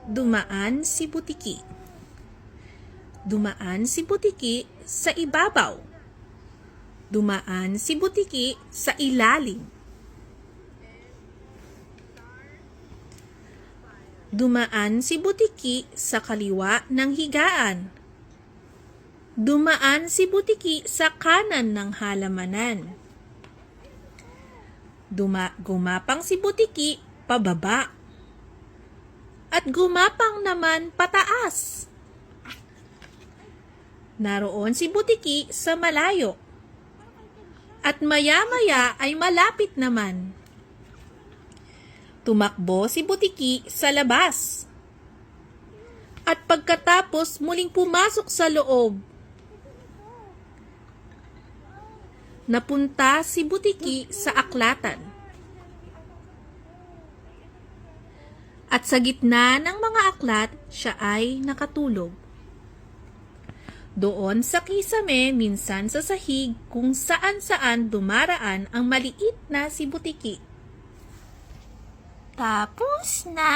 Dumaan si Butiki. Dumaan si Butiki sa ibabaw. Dumaan si Butiki sa ilalim. Dumaan si Butiki sa kaliwa ng higaan. Dumaan si Butiki sa kanan ng halamanan. Gumapang si Butiki pababa. At gumapang naman pataas. Naroon si Butiki sa malayo. At maya-maya ay malapit naman. Tumakbo si Butiki sa labas. At pagkatapos muling pumasok sa loob. Napunta si Butiki sa aklatan. At sa gitna ng mga aklat, siya ay nakatulog. Doon sa kisame, minsan sa sahig, kung saan-saan dumaraan ang maliit na si Butiki. Tapos na!